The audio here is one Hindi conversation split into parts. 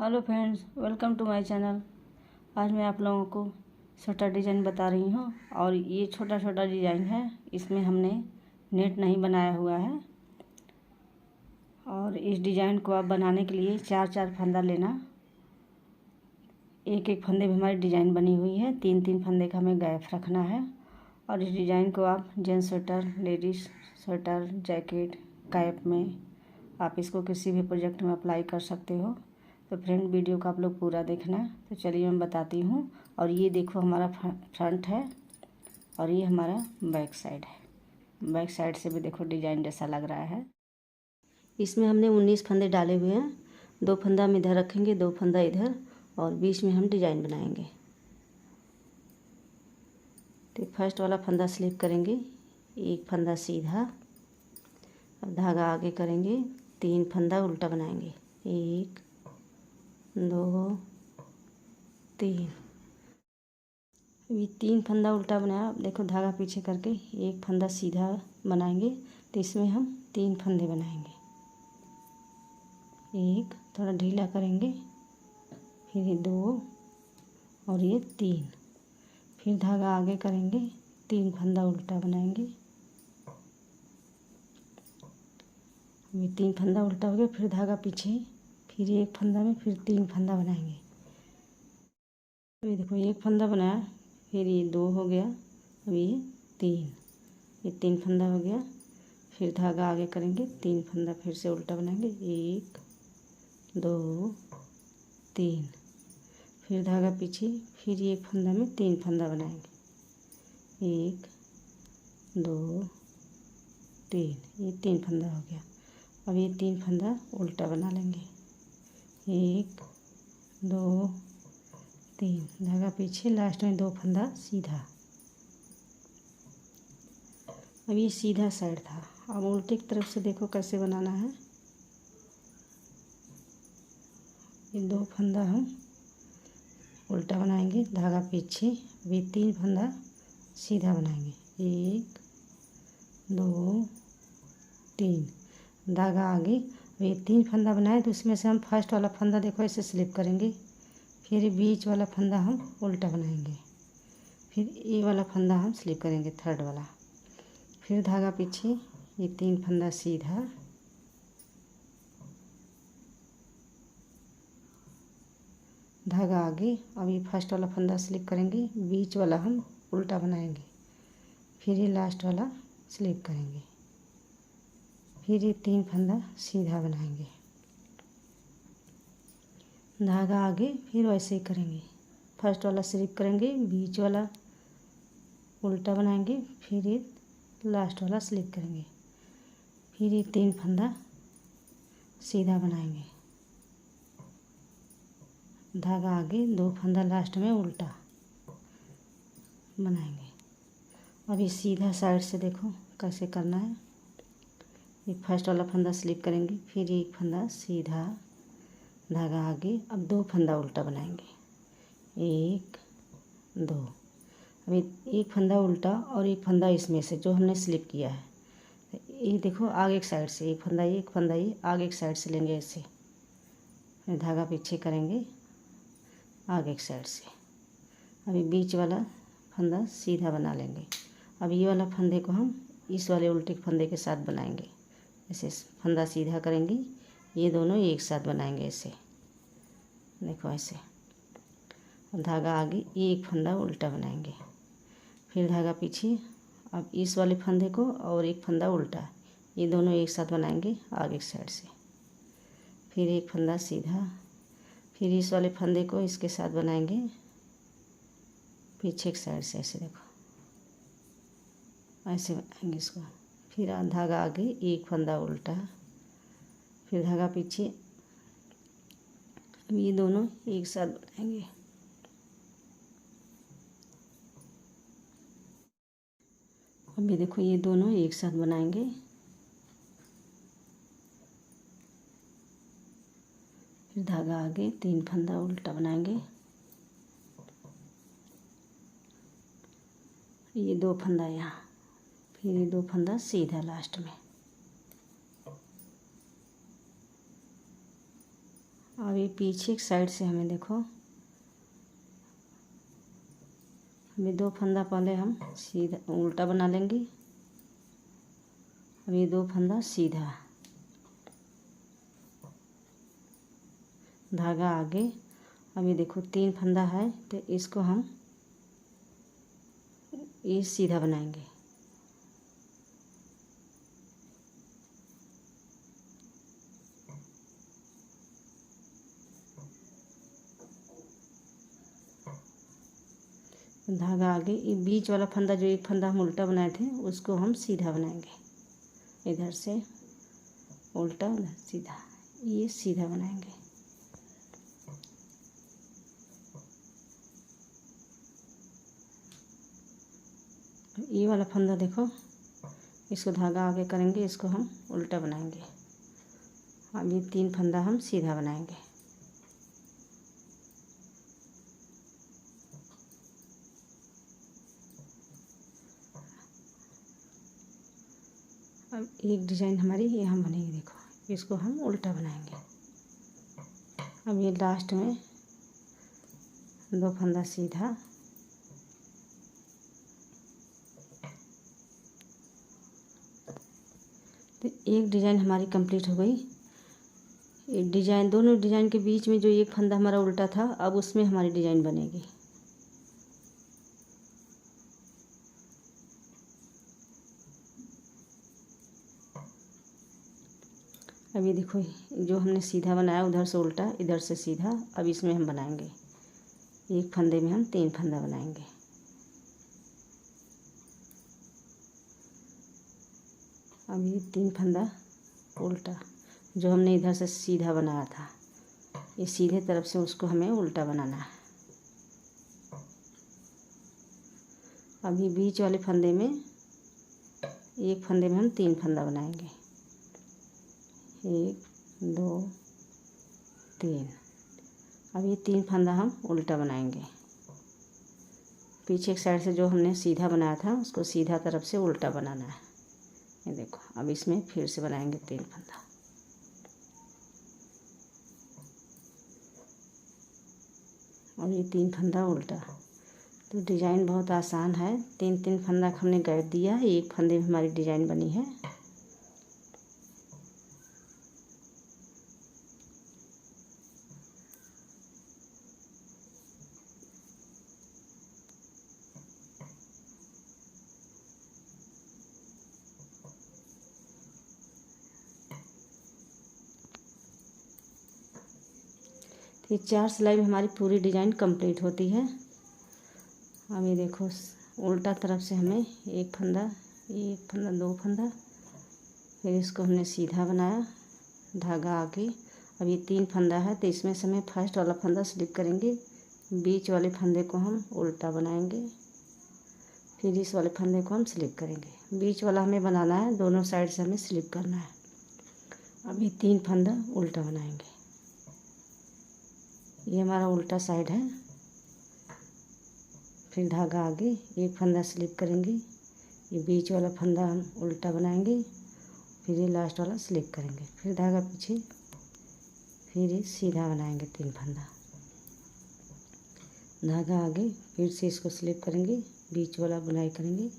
Hello friends, welcome to my channel. आज मैं आप लोगों को स्वेटर डिज़ाइन बता रही हूँ और ये छोटा छोटा डिज़ाइन है। इसमें हमने नेट नहीं बनाया हुआ है और इस डिज़ाइन को आप बनाने के लिए चार चार फंदा लेना। एक एक फंदे में हमारी डिज़ाइन बनी हुई है। तीन तीन फंदे का हमें गैप रखना है और इस डिज़ाइन को आप gents sweater, ladies sweater, jacket, cap में आप इसको किसी भी प्रोजेक्ट में अप्लाई कर सकते हो। तो फ्रेंड, वीडियो को आप लोग पूरा देखना। तो चलिए मैं बताती हूँ। और ये देखो हमारा फ्रंट है और ये हमारा बैक साइड है। बैक साइड से भी देखो डिज़ाइन जैसा लग रहा है। इसमें हमने 19 फंदे डाले हुए हैं। 2 फंदा हम इधर रखेंगे, 2 फंदा इधर और बीच में हम डिज़ाइन बनाएंगे। तो फर्स्ट वाला फंदा स्लिप करेंगे, एक फंदा सीधा, अब धागा आगे करेंगे, 3 फंदा उल्टा बनाएंगे, 1 2 3। अभी 3 फंदा उल्टा बनाया। अब देखो धागा पीछे करके एक फंदा सीधा बनाएंगे। तो इसमें हम 3 फंदे बनाएंगे। एक थोड़ा ढीला करेंगे, फिर ये 2 और ये 3। फिर धागा आगे करेंगे, 3 फंदा उल्टा बनाएंगे। ये 3 फंदा उल्टा हो गया। फिर धागा पीछे, फिर एक फंदा में फिर 3 फंदा बनाएंगे। ये देखो एक फंदा बनाया, फिर ये 2 हो गया, अब ये 3, ये 3 फंदा हो गया। फिर धागा आगे करेंगे, 3 फंदा फिर से उल्टा बनाएंगे, 1 2 3। फिर धागा पीछे, फिर ये एक फंदा में 3 फंदा बनाएंगे, 1 2 3, ये 3 फंदा हो गया। अब ये 3 फंदा उल्टा बना लेंगे, 1 2 3। धागा पीछे, लास्ट में 2 फंदा सीधा। अब ये सीधा साइड था। अब उल्टे की तरफ से देखो कैसे बनाना है। ये 2 फंदा हम उल्टा बनाएंगे, धागा पीछे, अभी 3 फंदा सीधा बनाएंगे, 1 2 3। धागा आगे, ये 3 फंदा बनाए तो इसमें से हम फर्स्ट वाला फंदा देखो ऐसे स्लिप करेंगे। फिर ये बीच वाला फंदा हम उल्टा बनाएंगे। फिर ये वाला फंदा हम स्लिप करेंगे, थर्ड वाला। फिर धागा पीछे, ये 3 फंदा सीधा, धागा आगे। अब ये फर्स्ट वाला फंदा स्लिप करेंगे, बीच वाला हम उल्टा बनाएंगे। फिर ये लास्ट वाला स्लिप करेंगे। फिर ये 3 फंदा सीधा बनाएंगे, धागा आगे। फिर वैसे ही करेंगे, फर्स्ट वाला स्लिप करेंगे, बीच वाला उल्टा बनाएंगे, फिर ये लास्ट वाला स्लिप करेंगे। फिर ये 3 फंदा सीधा बनाएंगे, धागा आगे, 2 फंदा लास्ट में उल्टा बनाएंगे। अब ये सीधा साइड से देखो कैसे करना है। ये फर्स्ट वाला फंदा स्लिप करेंगे, फिर एक फंदा सीधा, धागा आगे। अब 2 फंदा उल्टा बनाएंगे, 1 2। अभी एक फंदा उल्टा और एक फंदा इसमें से जो हमने स्लिप किया है, ये देखो आगे की साइड से एक फंदा ये आगे की साइड से लेंगे ऐसे। फिर धागा पीछे करेंगे आगे की साइड से। अभी बीच वाला फंदा सीधा बना लेंगे। अब ये वाला फंदे को हम इस वाले उल्टे फंदे के साथ बनाएंगे। ऐसे फंदा सीधा करेंगे, ये दोनों एक साथ बनाएंगे ऐसे, देखो ऐसे। धागा आगे, एक फंदा उल्टा बनाएंगे, फिर धागा पीछे। अब इस वाले फंदे को और एक फंदा उल्टा, ये दोनों एक साथ बनाएंगे आगे की साइड से। फिर एक फंदा सीधा, फिर इस वाले फंदे को इसके साथ बनाएंगे पीछे की साइड से, ऐसे देखो ऐसे बनाएंगे इसको। फिर धागा आगे, एक फंदा उल्टा, फिर धागा पीछे। अब ये दोनों एक साथ बनाएंगे। अब ये देखो ये दोनों एक साथ बनाएंगे। फिर धागा आगे, 3 फंदा उल्टा बनाएंगे, ये 2 फंदा यहाँ, फिर ये 2 फंदा सीधा लास्ट में। अभी पीछे एक साइड से हमें देखो, अभी 2 फंदा पहले हम सीधा उल्टा बना लेंगे। अभी 2 फंदा सीधा, धागा आगे। अभी देखो 3 फंदा है तो इसको हम ये सीधा बनाएंगे। धागा आगे, ये बीच वाला फंदा जो एक फंदा हम उल्टा बनाए थे उसको हम सीधा बनाएंगे। इधर से उल्टा, उधर सीधा, ये सीधा बनाएंगे। ये वाला फंदा देखो, इसको धागा आगे करेंगे, इसको हम उल्टा बनाएंगे। अभी 3 फंदा हम सीधा बनाएंगे। अब एक डिजाइन हमारी ये हम बनेगी, देखो इसको हम उल्टा बनाएंगे। अब ये लास्ट में 2 फंदा सीधा, तो एक डिजाइन हमारी कंप्लीट हो गई। एक डिजाइन, दोनों डिजाइन के बीच में जो एक फंदा हमारा उल्टा था, अब उसमें हमारी डिजाइन बनेगी। अब ये देखो, जो हमने सीधा बनाया उधर से उल्टा, इधर से सीधा, अब इसमें हम बनाएंगे। एक फंदे में हम 3 फंदा बनाएंगे। अब ये 3 फंदा उल्टा, जो हमने इधर से सीधा बनाया था, ये सीधे तरफ से उसको हमें उल्टा बनाना है। अभी बीच वाले फंदे में, एक फंदे में हम 3 फंदा बनाएंगे। 1 2 3। अब ये 3 फंदा हम उल्टा बनाएंगे। पीछे एक साइड से जो हमने सीधा बनाया था उसको सीधा तरफ से उल्टा बनाना है। ये देखो, अब इसमें फिर से बनाएंगे 3 फंदा। और ये 3 फंदा उल्टा। तो डिजाइन बहुत आसान है। 3 फंदा हमने गैप दिया है, एक फंदे में हमारी डिजाइन बनी है। ये 4 सिलाई में हमारी पूरी डिजाइन कंप्लीट होती है। अब ये देखो, उल्टा तरफ से हमें एक फंदा, 2 फंदा, फिर इसको हमने सीधा बनाया, धागा आगे। अब ये 3 फंदा है तो इसमें से हमें फर्स्ट वाला फंदा स्लिप करेंगे, बीच वाले फंदे को हम उल्टा बनाएंगे, फिर इस वाले फंदे को हम स्लिप करेंगे। बीच वाला हमें बनाना है, दोनों साइड से हमें स्लिप करना है। अब ये 3 फंदा उल्टा बनाएंगे। ये हमारा उल्टा साइड है। फिर धागा आगे, एक फंदा स्लिप करेंगे, ये बीच वाला फंदा हम उल्टा बनाएंगे, फिर ये लास्ट वाला स्लिप करेंगे, फिर धागा पीछे, फिर ये सीधा बनाएंगे 3 फंदा, धागा आगे, फिर से इसको स्लिप करेंगे, बीच वाला बुनाई करेंगे,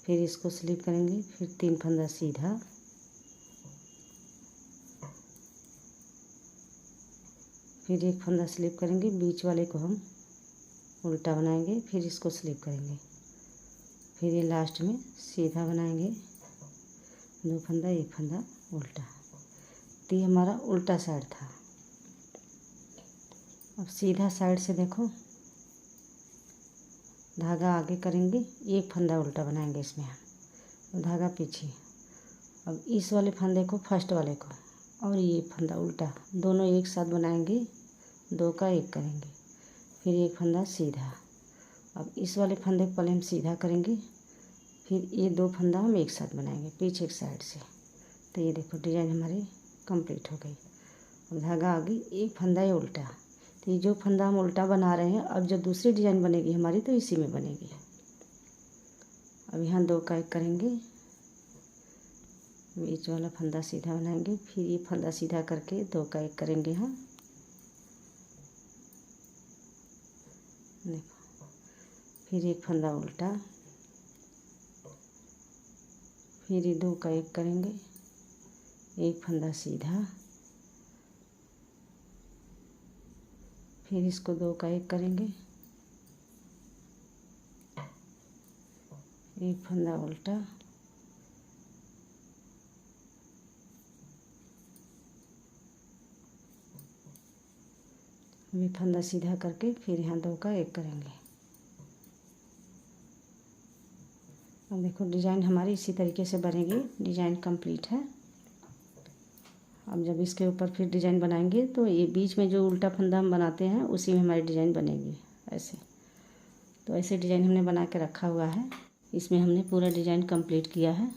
फिर इसको स्लिप करेंगे, फिर 3 फंदा सीधा, फिर एक फंदा स्लिप करेंगे, बीच वाले को हम उल्टा बनाएंगे, फिर इसको स्लिप करेंगे, फिर ये लास्ट में सीधा बनाएंगे, 2 फंदा, एक फंदा उल्टा। तो ये हमारा उल्टा साइड था। अब सीधा साइड से देखो, धागा आगे करेंगे, एक फंदा उल्टा बनाएंगे इसमें हम, धागा पीछे। अब इस वाले फंदे को, फर्स्ट वाले को, और ये फंदा उल्टा, दोनों एक साथ बनाएंगे, 2 का 1 करेंगे, फिर एक फंदा सीधा। अब इस वाले फंदे को पहले हम सीधा करेंगे, फिर ये 2 फंदा हम एक साथ बनाएंगे पीछे एक साइड से। तो ये देखो, डिजाइन हमारी कंप्लीट हो गई। अब धागा आगे, एक फंदा ये उल्टा। तो ये जो फंदा हम उल्टा बना रहे हैं, अब जब दूसरी डिजाइन बनेगी हमारी तो इसी में बनेगी। अब यहाँ 2 का 1 करेंगे, बीच वाला फंदा सीधा बनाएंगे, फिर ये फंदा सीधा करके 2 का 1 करेंगे यहाँ, देखो, फिर एक फंदा उल्टा, फिर ये 2 का 1 करेंगे, एक फंदा सीधा, फिर इसको 2 का 1 करेंगे, एक फंदा उल्टा, अभी फंदा सीधा करके फिर यहाँ 2 का 1 करेंगे। अब देखो डिज़ाइन हमारी इसी तरीके से बनेगी। डिज़ाइन कंप्लीट है। अब जब इसके ऊपर फिर डिज़ाइन बनाएंगे तो ये बीच में जो उल्टा फंदा हम बनाते हैं उसी में हमारी डिज़ाइन बनेगी ऐसे। तो ऐसे डिज़ाइन हमने बना के रखा हुआ है। इसमें हमने पूरा डिज़ाइन कंप्लीट किया है।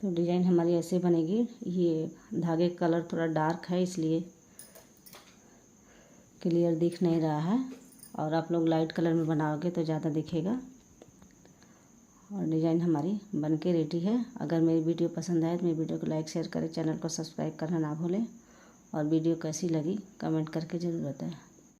तो डिज़ाइन हमारी ऐसे बनेगी। ये धागे का कलर थोड़ा डार्क है इसलिए क्लियर दिख नहीं रहा है, और आप लोग लाइट कलर में बनाओगे तो ज़्यादा दिखेगा। और डिज़ाइन हमारी बनके रेडी है। अगर मेरी वीडियो पसंद आए तो मेरी वीडियो को लाइक शेयर करें, चैनल को सब्सक्राइब करना ना भूलें, और वीडियो कैसी लगी कमेंट करके ज़रूर बताएं।